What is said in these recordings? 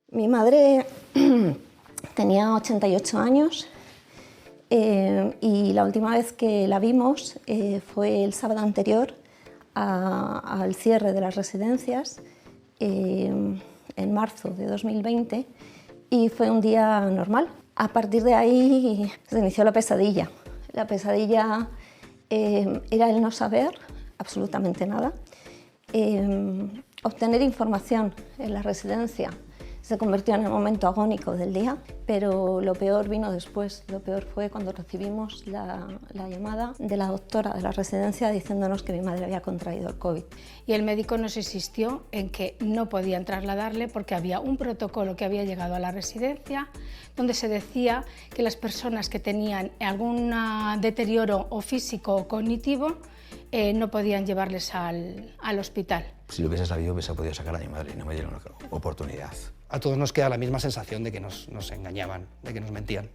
Mi madre tenía 88 años y la última vez que la vimos fue el sábado anterior al cierre de las residencias en marzo de 2020 y fue un día normal. A partir de ahí se inició la pesadilla. La pesadilla era el no saber absolutamente nada, obtener información en la residencia. Se convirtió en el momento agónico del día, pero lo peor vino después. Lo peor fue cuando recibimos la llamada de la doctora de la residencia diciéndonos que mi madre había contraído el COVID. Y el médico nos insistió en que no podían trasladarle porque había un protocolo que había llegado a la residencia donde se decía que las personas que tenían algún deterioro o físico o cognitivo no podían llevarles al hospital. Si lo hubiese sabido, hubiese podido sacar a mi madre y no me dieron la oportunidad. A todos nos queda la misma sensación de que nos engañaban, de que nos mentían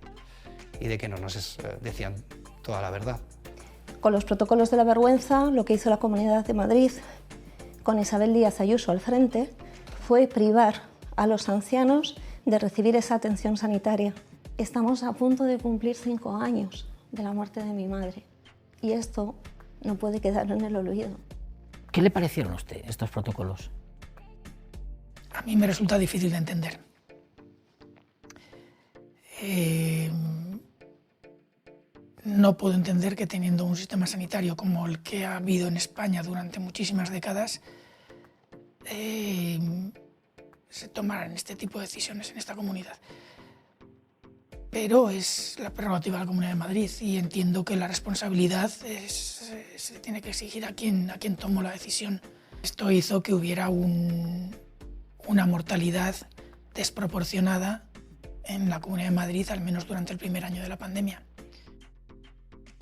y de que no nos decían toda la verdad. Con los protocolos de la vergüenza, lo que hizo la Comunidad de Madrid, con Isabel Díaz Ayuso al frente, fue privar a los ancianos de recibir esa atención sanitaria. Estamos a punto de cumplir 5 años de la muerte de mi madre y esto no puede quedar en el olvido. ¿Qué le parecieron a usted estos protocolos? A mí me resulta difícil de entender. No puedo entender que teniendo un sistema sanitario como el que ha habido en España durante muchísimas décadas, se tomaran este tipo de decisiones en esta comunidad. Pero es la prerrogativa de la Comunidad de Madrid y entiendo que la responsabilidad se tiene que exigir a quien tomó la decisión. Esto hizo que hubiera una mortalidad desproporcionada en la Comunidad de Madrid, al menos durante el primer año de la pandemia.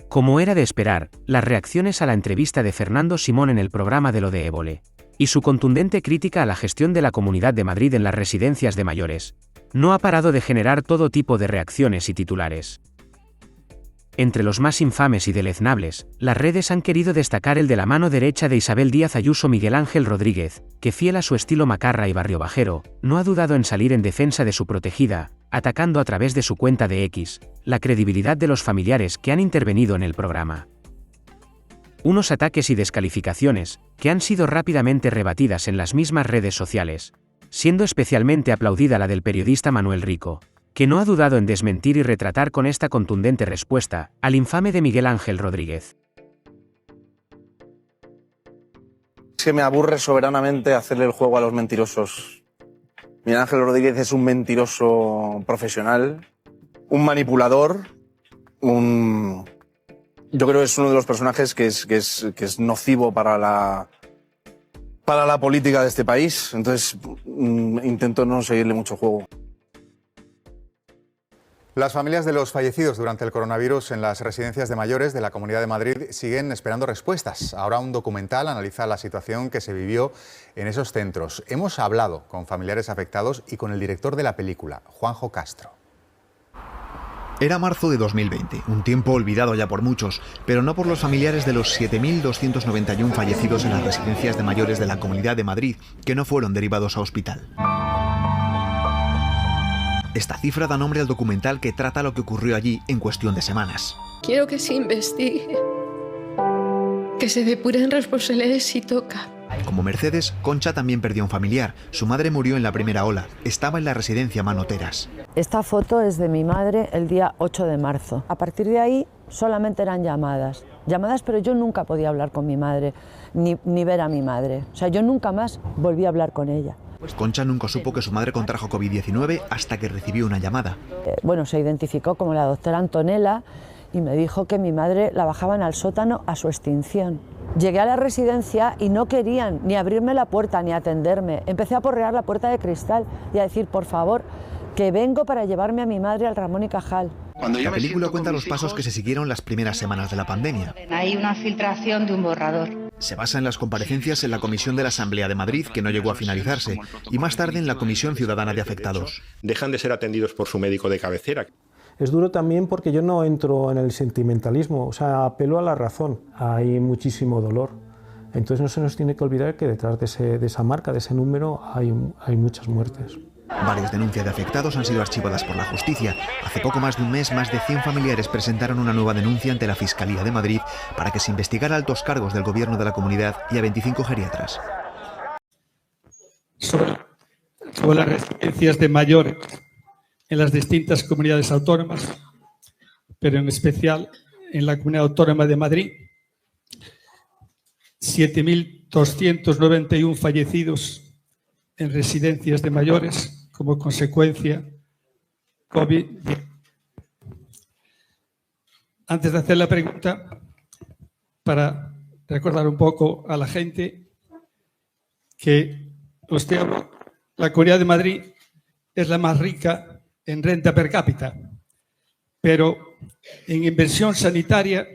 Como era de esperar, las reacciones a la entrevista de Fernando Simón en el programa de Lo de Évole, y su contundente crítica a la gestión de la Comunidad de Madrid en las residencias de mayores, no ha parado de generar todo tipo de reacciones y titulares. Entre los más infames y deleznables, las redes han querido destacar el de la mano derecha de Isabel Díaz Ayuso, Miguel Ángel Rodríguez, que fiel a su estilo macarra y barriobajero, no ha dudado en salir en defensa de su protegida, atacando a través de su cuenta de X, la credibilidad de los familiares que han intervenido en el programa. Unos ataques y descalificaciones, que han sido rápidamente rebatidas en las mismas redes sociales, siendo especialmente aplaudida la del periodista Manuel Rico, que no ha dudado en desmentir y retratar con esta contundente respuesta al infame de Miguel Ángel Rodríguez. Es que me aburre soberanamente hacerle el juego a los mentirosos. Miguel Ángel Rodríguez es un mentiroso profesional, un manipulador, yo creo que es uno de los personajes que es nocivo para la política de este país, entonces intento no seguirle mucho juego. Las familias de los fallecidos durante el coronavirus en las residencias de mayores de la Comunidad de Madrid siguen esperando respuestas. Ahora un documental analiza la situación que se vivió en esos centros. Hemos hablado con familiares afectados y con el director de la película, Juanjo Castro. Era marzo de 2020, un tiempo olvidado ya por muchos, pero no por los familiares de los 7.291 fallecidos en las residencias de mayores de la Comunidad de Madrid, que no fueron derivados a hospital. Esta cifra da nombre al documental que trata lo que ocurrió allí en cuestión de semanas. Quiero que se investigue, que se depuren responsabilidades si toca. Como Mercedes, Concha también perdió un familiar. Su madre murió en la primera ola. Estaba en la residencia Manoteras. Esta foto es de mi madre el día 8 de marzo. A partir de ahí solamente eran llamadas, pero yo nunca podía hablar con mi madre, ni ver a mi madre. O sea, yo nunca más volví a hablar con ella. Concha nunca supo que su madre contrajo COVID-19 hasta que recibió una llamada. Se identificó como la doctora Antonella y me dijo que mi madre la bajaban al sótano a su extinción. Llegué a la residencia y no querían ni abrirme la puerta ni atenderme. Empecé a porrear la puerta de cristal y a decir, por favor, que vengo para llevarme a mi madre al Ramón y Cajal. La película cuenta los pasos que se siguieron las primeras semanas de la pandemia. Hay una filtración de un borrador. Se basa en las comparecencias en la Comisión de la Asamblea de Madrid, que no llegó a finalizarse, y más tarde en la Comisión Ciudadana de Afectados. Dejan de ser atendidos por su médico de cabecera. Es duro también porque yo no entro en el sentimentalismo, o sea, apelo a la razón. Hay muchísimo dolor. Entonces no se nos tiene que olvidar que detrás de esa marca, de ese número, hay muchas muertes. Varias denuncias de afectados han sido archivadas por la justicia. Hace poco más de un mes, más de 100 familiares presentaron una nueva denuncia ante la Fiscalía de Madrid para que se investigara altos cargos del gobierno de la comunidad y a 25 geriatras. Sobre las residencias de mayores en las distintas comunidades autónomas, pero en especial en la Comunidad Autónoma de Madrid, 7.291 fallecidos en residencias de mayores como consecuencia COVID. Antes de hacer la pregunta, para recordar un poco a la gente que la Comunidad de Madrid es la más rica en renta per cápita, pero en inversión sanitaria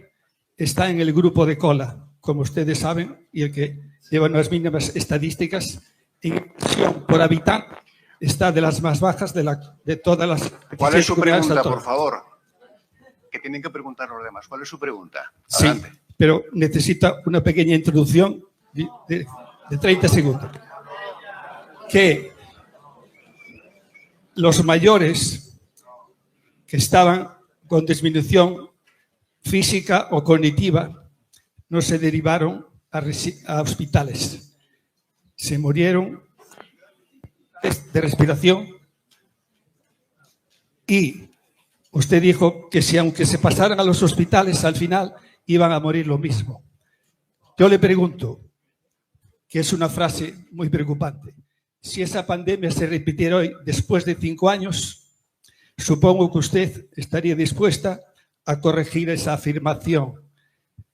está en el grupo de cola, como ustedes saben, y el que lleva unas mínimas estadísticas, en inversión por habitante está de las más bajas de todas las... ¿Cuál es su pregunta, por favor? Que tienen que preguntar los demás. ¿Cuál es su pregunta? Adelante. Sí, pero necesita una pequeña introducción de 30 segundos. Que los mayores que estaban con disminución física o cognitiva no se derivaron a hospitales. Se murieron de respiración y usted dijo que si aunque se pasaran a los hospitales al final iban a morir lo mismo. Yo le pregunto, que es una frase muy preocupante, si esa pandemia se repitiera hoy después de 5 años, supongo que usted estaría dispuesta a corregir esa afirmación.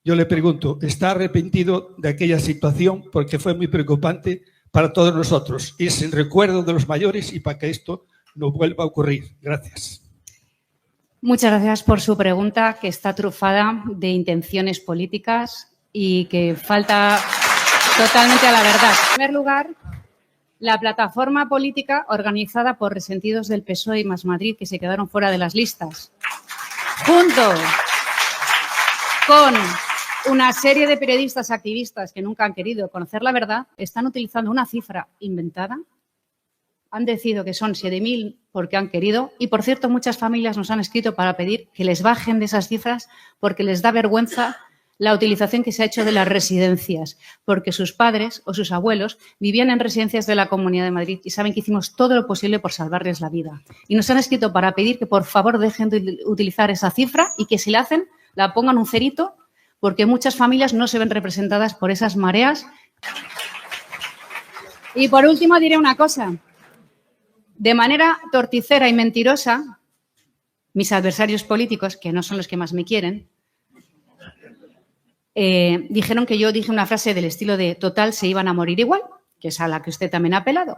Yo le pregunto, ¿está arrepentido de aquella situación? Porque fue muy preocupante para todos nosotros. Y es el recuerdo de los mayores y para que esto no vuelva a ocurrir. Gracias. Muchas gracias por su pregunta, que está trufada de intenciones políticas y que falta totalmente a la verdad. En primer lugar, la plataforma política organizada por resentidos del PSOE y Más Madrid, que se quedaron fuera de las listas, junto con una serie de periodistas activistas que nunca han querido conocer la verdad, están utilizando una cifra inventada. Han decidido que son 7.000 porque han querido. Y, por cierto, muchas familias nos han escrito para pedir que les bajen de esas cifras porque les da vergüenza la utilización que se ha hecho de las residencias, porque sus padres o sus abuelos vivían en residencias de la Comunidad de Madrid y saben que hicimos todo lo posible por salvarles la vida. Y nos han escrito para pedir que, por favor, dejen de utilizar esa cifra y que si la hacen, la pongan un cerito, porque muchas familias no se ven representadas por esas mareas. Y, por último, diré una cosa. De manera torticera y mentirosa, mis adversarios políticos, que no son los que más me quieren, dijeron que yo dije una frase del estilo de total se iban a morir igual, que es a la que usted también ha apelado.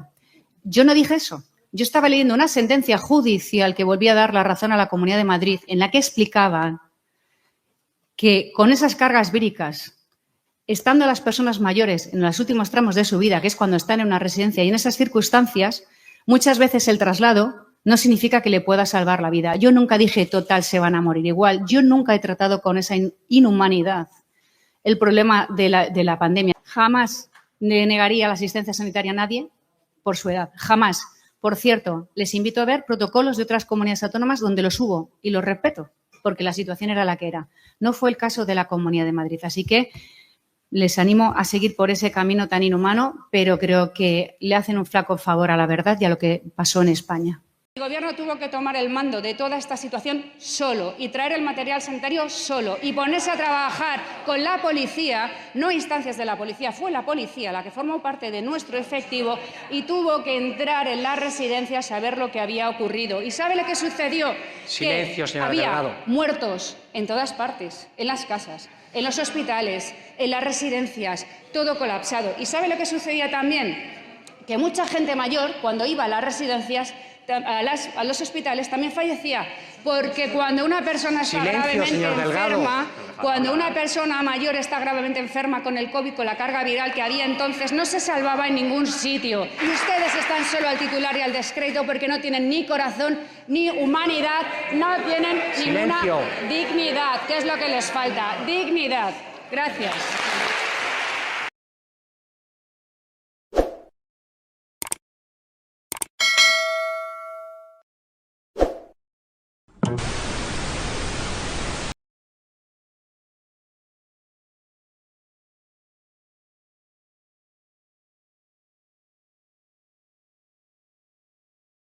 Yo no dije eso. Yo estaba leyendo una sentencia judicial que volvía a dar la razón a la Comunidad de Madrid en la que explicaban que con esas cargas víricas, estando las personas mayores en los últimos tramos de su vida, que es cuando están en una residencia y en esas circunstancias, muchas veces el traslado no significa que le pueda salvar la vida. Yo nunca dije total se van a morir igual. Yo nunca he tratado con esa inhumanidad el problema de la pandemia. Jamás le negaría la asistencia sanitaria a nadie por su edad. Jamás. Por cierto, les invito a ver protocolos de otras comunidades autónomas donde los hubo y los respeto, porque la situación era la que era. No fue el caso de la Comunidad de Madrid. Así que les animo a seguir por ese camino tan inhumano, pero creo que le hacen un flaco favor a la verdad y a lo que pasó en España. El Gobierno tuvo que tomar el mando de toda esta situación solo y traer el material sanitario solo y ponerse a trabajar con la policía, no instancias de la policía, fue la policía la que formó parte de nuestro efectivo y tuvo que entrar en las residencias a ver lo que había ocurrido. ¿Y sabe lo que sucedió? Silencio, señora había Delgado. Muertos en todas partes, en las casas, en los hospitales, en las residencias, todo colapsado. ¿Y sabe lo que sucedía también? Que mucha gente mayor, cuando iba a las residencias, a los hospitales, también fallecía, porque cuando una persona está gravemente enferma, cuando una persona mayor está gravemente enferma con el COVID, con la carga viral que había entonces, no se salvaba en ningún sitio. Y ustedes están solo al titular y al descrédito porque no tienen ni corazón, ni humanidad, no tienen ninguna dignidad, que es lo que les falta, dignidad. Gracias.